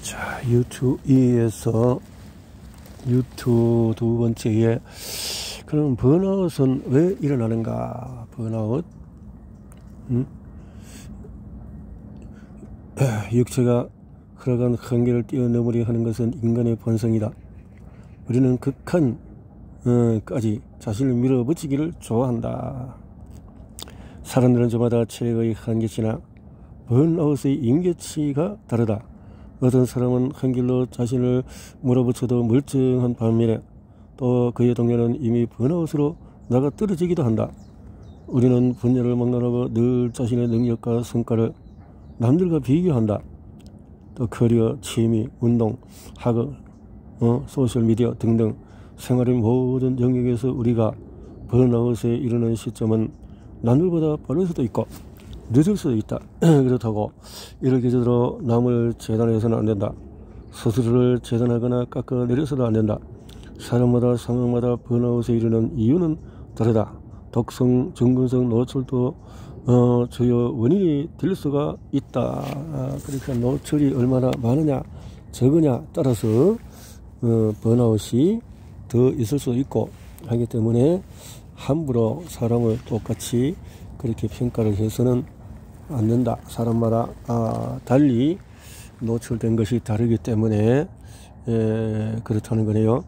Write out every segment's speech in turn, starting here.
자, 유튜브에서 유튜브 두 번째에 그럼 번아웃은 왜 일어나는가? 번아웃, 육체가 흘러간 한계를 뛰어넘으려 하는 것은 인간의 본성이다. 우리는 극한 까지 자신을 밀어붙이기를 좋아한다. 사람들은 저마다 체력의 한계치나 번아웃의 임계치가 다르다. 어떤 사람은 한 길로 자신을 몰아붙여도 멀쩡한 반면에 또 그의 동료는 이미 번아웃으로 나가 떨어지기도 한다. 우리는 분야를 막론하고 늘 자신의 능력과 성과를 남들과 비교한다. 또 커리어, 취미, 운동, 학업, 소셜미디어 등등 생활의 모든 영역에서 우리가 번아웃에 이르는 시점은 남들보다 빠를 수도 있고 늦을 수도 있다. 그렇다고 이렇게 저대로 남을 재단해서는 안 된다. 스스로를 재단하거나 깎아내려서도 안 된다. 사람마다 상황마다 번아웃에 이르는 이유는 다르다. 독성, 정근성, 노출도 주요 원인이 될 수가 있다. 그러니까 노출이 얼마나 많으냐 적으냐 따라서 번아웃이 더 있을 수 있고 하기 때문에 함부로 사람을 똑같이 그렇게 평가를 해서는 안 된다. 사람마다 달리 노출된 것이 다르기 때문에 그렇다는 거네요.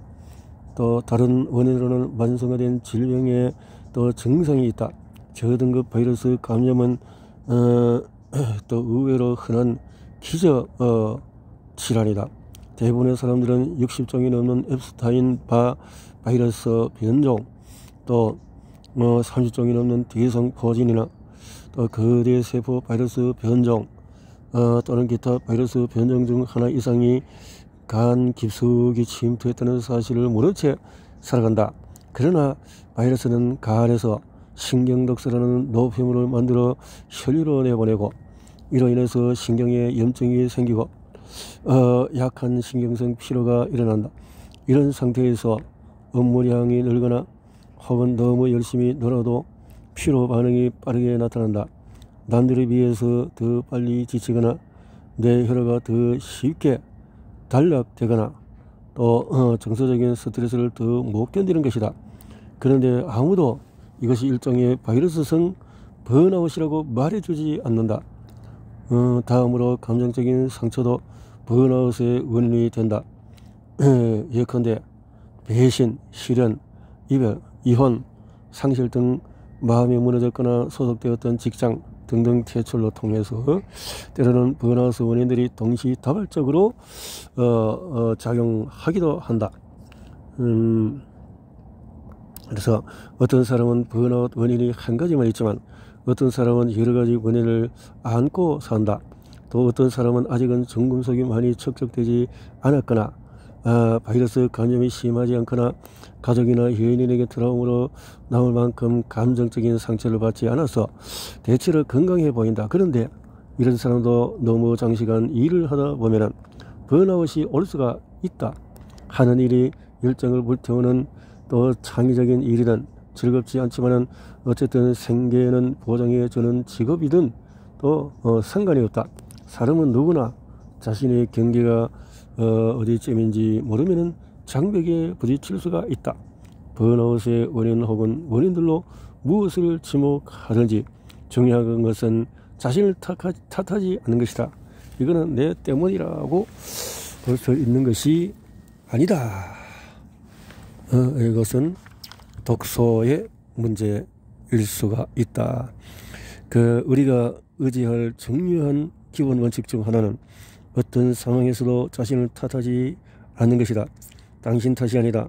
또 다른 원인으로는 만성화된 질병의 또 증상이 있다. 저등급 바이러스 감염은 또 의외로 흔한 기저 질환이다. 대부분의 사람들은 60종이 넘는 앱스타인 바이러스 변종, 또 30종이 넘는 대성포진이나 또 거대 세포 바이러스 변종 또는 기타 바이러스 변종 중 하나 이상이 간 깊숙이 침투했다는 사실을 모른 채 살아간다. 그러나 바이러스는 간에서 신경독소라는 노폐물을 만들어 혈류로 내보내고 이로 인해서 신경에 염증이 생기고 약한 신경성 피로가 일어난다. 이런 상태에서 업무량이 늘거나 혹은 너무 열심히 놀아도 피로 반응이 빠르게 나타난다. 남들에 비해서 더 빨리 지치거나 내 혈압가 더 쉽게 단락되거나 또 정서적인 스트레스를 더 못 견디는 것이다. 그런데 아무도 이것이 일종의 바이러스성 번아웃이라고 말해주지 않는다. 다음으로 감정적인 상처도 번아웃의 원인이 된다. 예컨대 배신, 실연, 이별, 이혼, 상실 등 마음이 무너졌거나 소속되었던 직장 등등 퇴출로 통해서 때로는 번아웃 원인들이 동시다발적으로 작용하기도 한다. 그래서 어떤 사람은 번아웃 원인이 한 가지만 있지만 어떤 사람은 여러 가지 원인을 안고 산다. 또 어떤 사람은 아직은 정금속이 많이 축적되지 않았거나 바이러스 감염이 심하지 않거나 가족이나 연인에게 트라우마로 남을 만큼 감정적인 상처를 받지 않아서 대체로 건강해 보인다. 그런데 이런 사람도 너무 장시간 일을 하다 보면 번아웃이 올 수가 있다. 하는 일이 열정을 불태우는 또 창의적인 일이든 즐겁지 않지만 어쨌든 생계는 보장해주는 직업이든 또 상관이 없다. 사람은 누구나 자신의 경계가 어디쯤인지 모르면 장벽에 부딪힐 수가 있다. 번아웃의 원인 혹은 원인들로 무엇을 지목하든지 중요한 것은 자신을 탓하지 않는 것이다. 이거는 내 때문이라고 볼 수 있는 것이 아니다. 이것은 독소의 문제일 수가 있다. 우리가 의지할 중요한 기본 원칙 중 하나는 어떤 상황에서도 자신을 탓하지 않는 것이다. 당신 탓이 아니다.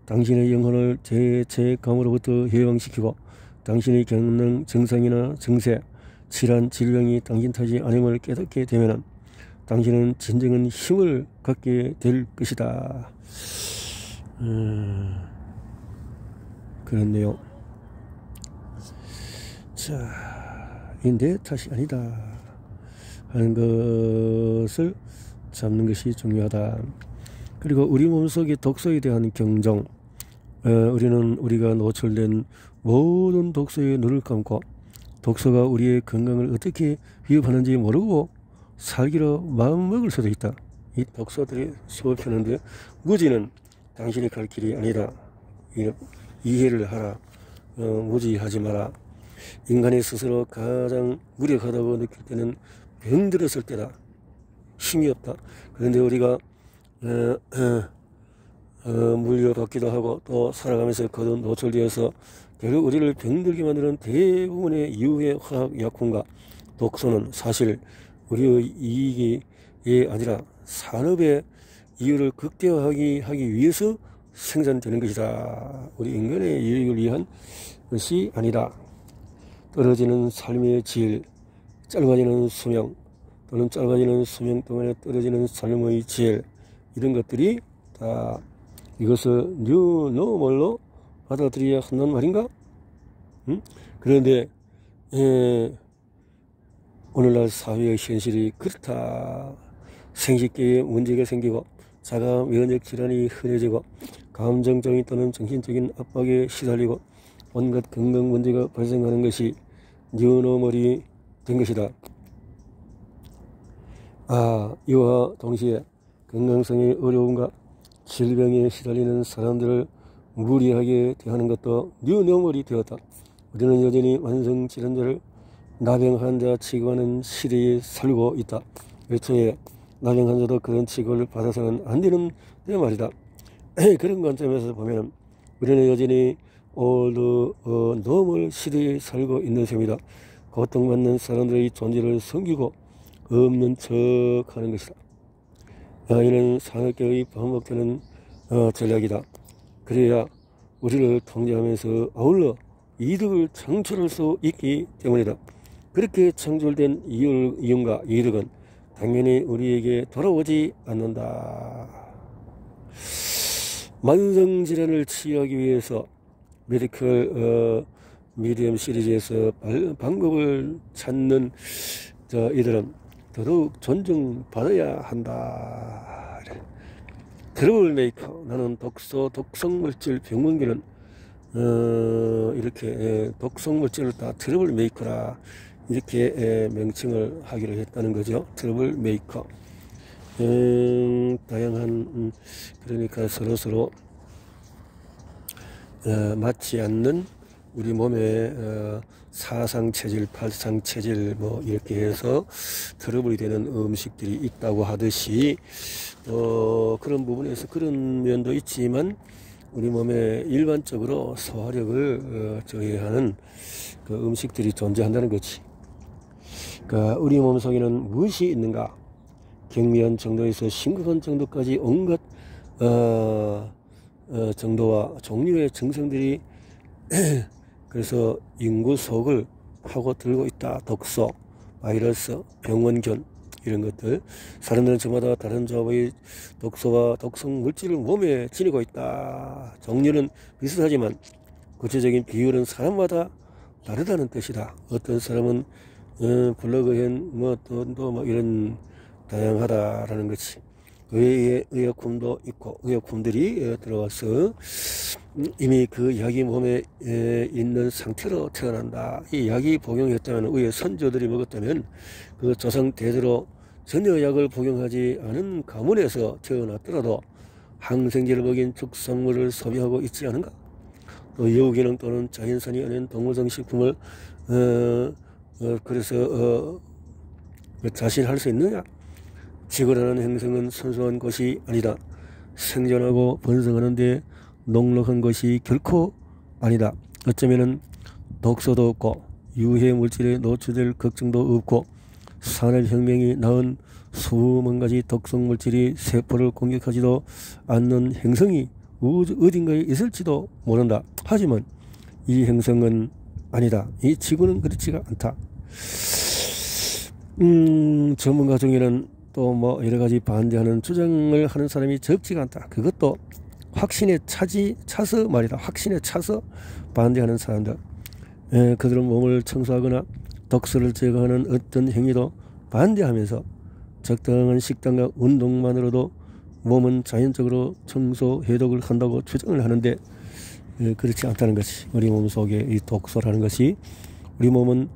당신의 영혼을 죄책감으로부터 해방시키고 당신이 겪는 증상이나 증세, 질환, 질병이 당신 탓이 아님을 깨닫게 되면 당신은 진정한 힘을 갖게 될 것이다. 그렇네요. 자, 이 내 탓이 아니다 하는 것을 잡는 것이 중요하다. 그리고 우리 몸속의 독소에 대한 경종, 우리는 우리가 노출된 모든 독소에 눈을 감고 독소가 우리의 건강을 어떻게 위협하는지 모르고 살기로 마음먹을 수도 있다. 이 독소들이 수업하는데 무지는 당신이 갈 길이 아니다. 이해를 하라. 무지하지 마라. 인간이 스스로 가장 무력하다고 느낄 때는 병들었을 때다. 힘이 없다. 그런데 우리가 물려받기도 하고 또 살아가면서 거듭 노출되어서 결국 우리를 병들게 만드는 대부분의 유해 화학약품과 독소는 사실 우리의 이익이 아니라 산업의 이유를 극대화하기 위해서 생산되는 것이다. 우리 인간의 이익을 위한 것이 아니다. 떨어지는 삶의 질, 짧아지는 수명 또는 짧아지는 수명 동안에 떨어지는 삶의 질, 이런 것들이 다 이것을 뉴노멀로 받아들여야 한다는 말인가? 그런데 오늘날 사회의 현실이 그렇다. 생식기에 문제가 생기고 자가 면역 질환이 흔해지고 감정적인 또는 정신적인 압박에 시달리고 온갖 건강 문제가 발생하는 것이 뉴노멀이 된 것이다. 이와 동시에 건강성의 어려움과 질병에 시달리는 사람들을 무리하게 대하는 것도 뉴노멀이 되었다. 우리는 여전히 만성질환자를 나병 환자 취급하는 시대에 살고 있다. 일종의 나병 환자도 그런 취급을 받아서는 안 되는 데 말이다. 그런 관점에서 보면 우리는 여전히 올드 노멀 시대에 살고 있는 셈이다. 고통받는 사람들의 존재를 숨기고 없는 척하는 것이다. 이는 산업계의 반복되는 전략이다. 그래야 우리를 통제하면서 아울러 이득을 창출할 수 있기 때문이다. 그렇게 창출된 이윤과 이득은 당연히 우리에게 돌아오지 않는다. 만성질환을 치유하기 위해서 메디컬 미디엄 시리즈에서 방법을 찾는 이들은 더더욱 존중받아야 한다. 트러블 메이커, 나는 독성물질 병원기는 이렇게 독성물질을 다 트러블 메이커라 이렇게 명칭을 하기로 했다는 거죠. 트러블 메이커. 다양한 그러니까 서로 맞지 않는 우리 몸에 사상체질, 팔상체질 뭐 이렇게 해서 트러블이 되는 음식들이 있다고 하듯이 그런 부분에서 그런 면도 있지만 우리 몸에 일반적으로 소화력을 저해하는 그 음식들이 존재한다는 거지. 그러니까 우리 몸속에는 무엇이 있는가? 경미한 정도에서 심각한 정도까지 온갖 정도와 종류의 증상들이 그래서 인구속을 하고 들고 있다. 독소, 바이러스, 병원균 이런 것들. 사람들은 저마다 다른 조합의 독소와 독성 물질을 몸에 지니고 있다. 종류는 비슷하지만 구체적인 비율은 사람마다 다르다는 뜻이다. 어떤 사람은 블러그현 뭐 이런 다양하다라는 것이. 의약품도 있고 의약품들이 들어와서 이미 그 약이 몸에 있는 상태로 태어난다. 이 약이 복용했다면 의의 선조들이 먹었다면 그 조상 대대로 전혀 약을 복용하지 않은 가문에서 태어났더라도 항생제를 먹인 축산물을 소비하고 있지 않은가? 또 유기농 또는 자연산이 아닌 동물성 식품을 그래서 자신할 수 있느냐? 지구라는 행성은 순수한 것이 아니다. 생존하고 번성하는 데 녹록한 것이 결코 아니다. 어쩌면은 독소도 없고 유해 물질에 노출될 걱정도 없고 산업혁명이 낳은 수만 가지 독성 물질이 세포를 공격하지도 않는 행성이 어딘가에 있을지도 모른다. 하지만 이 행성은 아니다. 이 지구는 그렇지가 않다. 전문가 중에는 또 뭐 여러가지 반대하는 주장을 하는 사람이 적지가 않다. 그것도 확신에 차서 말이다. 확신에 차서 반대하는 사람들. 그들은 몸을 청소하거나 독소를 제거하는 어떤 행위도 반대하면서 적당한 식단과 운동만으로도 몸은 자연적으로 청소, 해독을 한다고 주장을 하는데 그렇지 않다는 것이. 우리 몸 속에 이 독소라는 것이 우리 몸은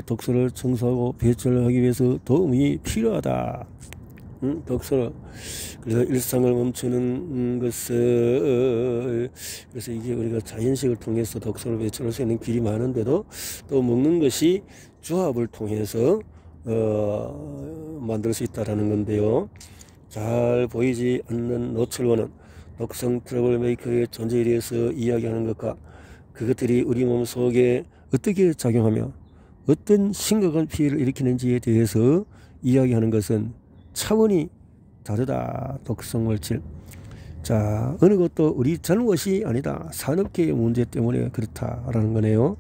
독소를 청소하고 배출하기 위해서 도움이 필요하다. 독서로. 그래서 일상을 멈추는 것을 그래서 이게 우리가 자연식을 통해서 독서를 배출할 수 있는 길이 많은데도 또 먹는 것이 조합을 통해서 만들 수 있다라는 건데요. 잘 보이지 않는 노출원은 독성 트러블 메이커의 존재에 대해서 이야기하는 것과 그것들이 우리 몸 속에 어떻게 작용하며 어떤 심각한 피해를 일으키는지에 대해서 이야기하는 것은 차원이 다르다. 독성 물질. 자, 어느 것도 우리 잘못이 아니다. 산업계의 문제 때문에 그렇다라는 거네요.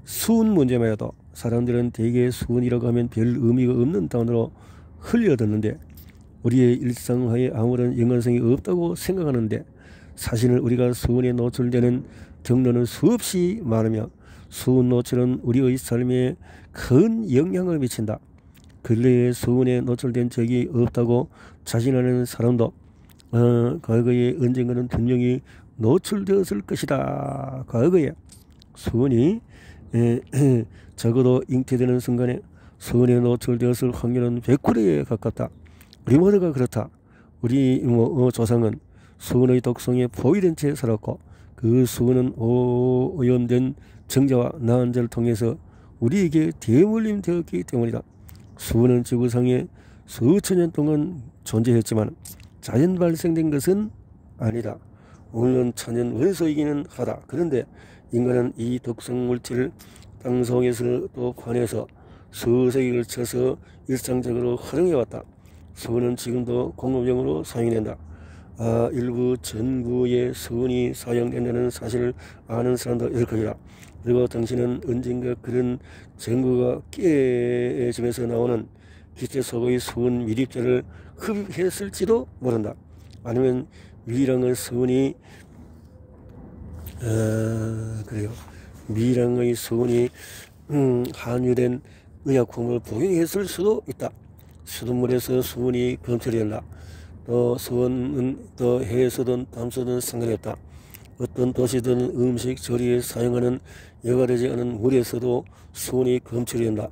수은 문제마저도 사람들은 대개 수은이라고 하면 별 의미가 없는 단어로 흘려듣는데 우리의 일상화에 아무런 연관성이 없다고 생각하는데 사실 우리가 수은에 노출되는 경로는 수없이 많으며 수은 노출은 우리의 삶에 큰 영향을 미친다. 근래에 수은에 노출된 적이 없다고 자신하는 사람도 과거에 언젠가는 분명히 노출되었을 것이다. 과거에 수은이 적어도 잉태되는 순간에 수은에 노출되었을 확률은 100%에 가깝다. 우리 모두가 그렇다. 우리 조상은 수은의 독성에 포위된 채 살았고 그 수은은 오염된 정자와 나은자를 통해서 우리에게 대물림 되었기 때문이다. 수은은 지구상에 수천 년 동안 존재했지만 자연 발생된 것은 아니다. 물론 천연 원소이기는 하다. 그런데 인간은 이 독성 물질을 땅속에서 또 관에서 수세기에 걸쳐서 일상적으로 활용해왔다. 수은은 지금도 공업용으로 사용된다. 일부 전구에 수은이 사용된다는 사실을 아는 사람도 있을 것이다. 그리고 당신은 언젠가 그런 전구가 깨지면서 나오는 기체 속의 수은 미립자를 흡입했을지도 모른다. 아니면 미량의 수은이 그래요. 미량의 수은이 함유된 의약품을 복용했을 수도 있다. 수돗물에서 수은이 검출된다. 또 수은은 또 해에서든 담수든 상관이 없다. 어떤 도시든 음식 조리에 사용하는 여과되지 않은 물에서도 수은이 검출된다.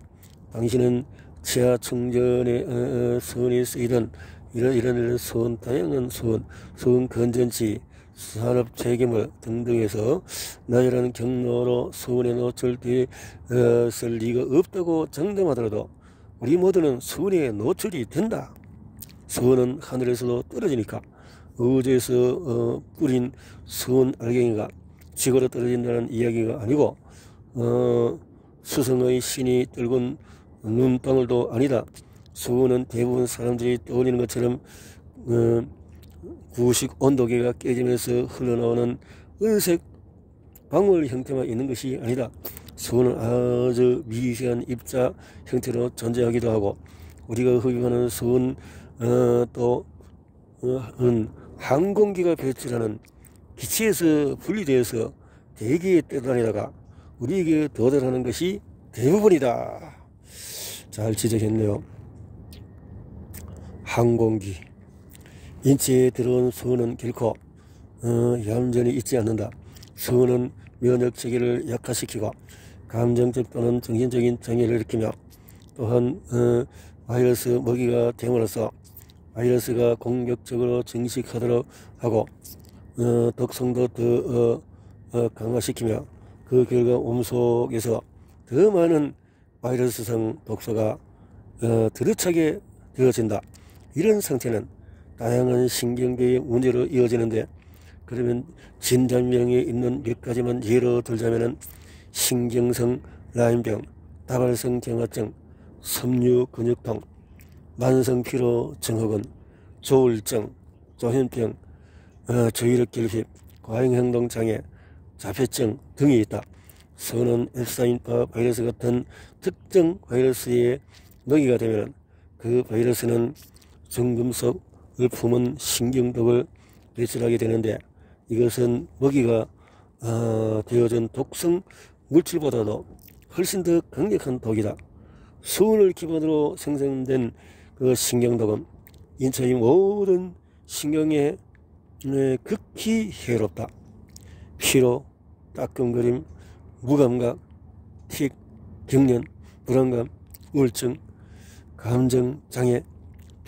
당신은 지하 충전에 수은이 쓰이던 이런 수은, 다양한 수은 건전지, 산업 재개물 등등에서 나열하는 경로로 수은에 노출되었을 리가 없다고 장담하더라도 우리 모두는 수은에 노출이 된다. 수은은 하늘에서도 떨어지니까 우주에서 뿌린 수은 알갱이가 지구로 떨어진다는 이야기가 아니고 수성의 신이 떨군 눈방울도 아니다. 수은은 대부분 사람들이 떠올리는 것처럼 구식 온도계가 깨지면서 흘러나오는 은색 방울 형태만 있는 것이 아니다. 수은은 아주 미세한 입자 형태로 존재하기도 하고 우리가 흡입하는 수은 또 항공기가 배출하는 기체에서 분리되어서 대기에 떠다니다가 우리에게 도달하는 것이 대부분이다. 잘 지적했네요. 항공기. 인체에 들어온 수은은 결코 얌전히 있지 않는다. 수은은 면역 체계를 약화시키고 감정적 또는 정신적인 장애를 일으키며 또한 바이러스 먹이가 됨으로써 바이러스가 공격적으로 증식하도록 하고 독성도 더 강화시키며 그 결과 몸 속에서 더 많은 바이러스성 독소가 들이차게 되어진다. 이런 상태는 다양한 신경계의 문제로 이어지는데 그러면 진단명에 있는 몇 가지만 예로 들자면은 신경성 라인병, 다발성 경화증, 섬유 근육통, 만성 피로 증후군, 조울증, 조현병, 저혈압 결핍, 과잉행동 장애, 자폐증 등이 있다. 수은은 앱사인파 바이러스 같은 특정 바이러스의 먹이가 되면 그 바이러스는 정금속을 품은 신경독을 배출하게 되는데 이것은 먹이가 되어준 독성 물질보다도 훨씬 더 강력한 독이다. 수은을 기반으로 생성된 그 신경독은 인체의 모든 신경에 극히 해롭다. 피로, 따끔거림, 무감각, 틱, 경련, 불안감, 우울증, 감정장애,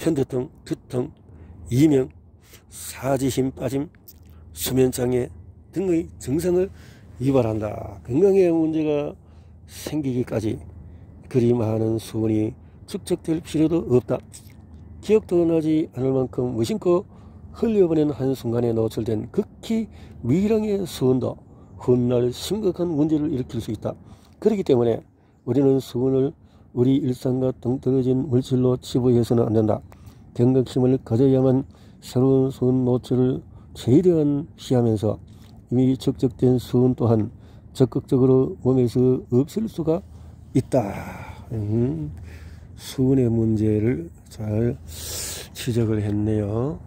편두통, 두통, 이명, 사지힘 빠짐, 수면장애 등의 증상을 유발한다. 건강에 문제가 생기기까지 그리 많은 수은이 축적될 필요도 없다. 기억도 나지 않을 만큼 무심코 흘려보낸 한순간에 노출된 극히 미량의 수은도 훗날 심각한 문제를 일으킬 수 있다. 그렇기 때문에 우리는 수은을 우리 일상과 동떨어진 물질로 치부해서는 안 된다. 경각심을 가져야만 새로운 수은 노출을 최대한 피하면서 이미 축적된 수은 또한 적극적으로 몸에서 없앨 수가 있다. 수은의 문제를 잘 지적을 했네요.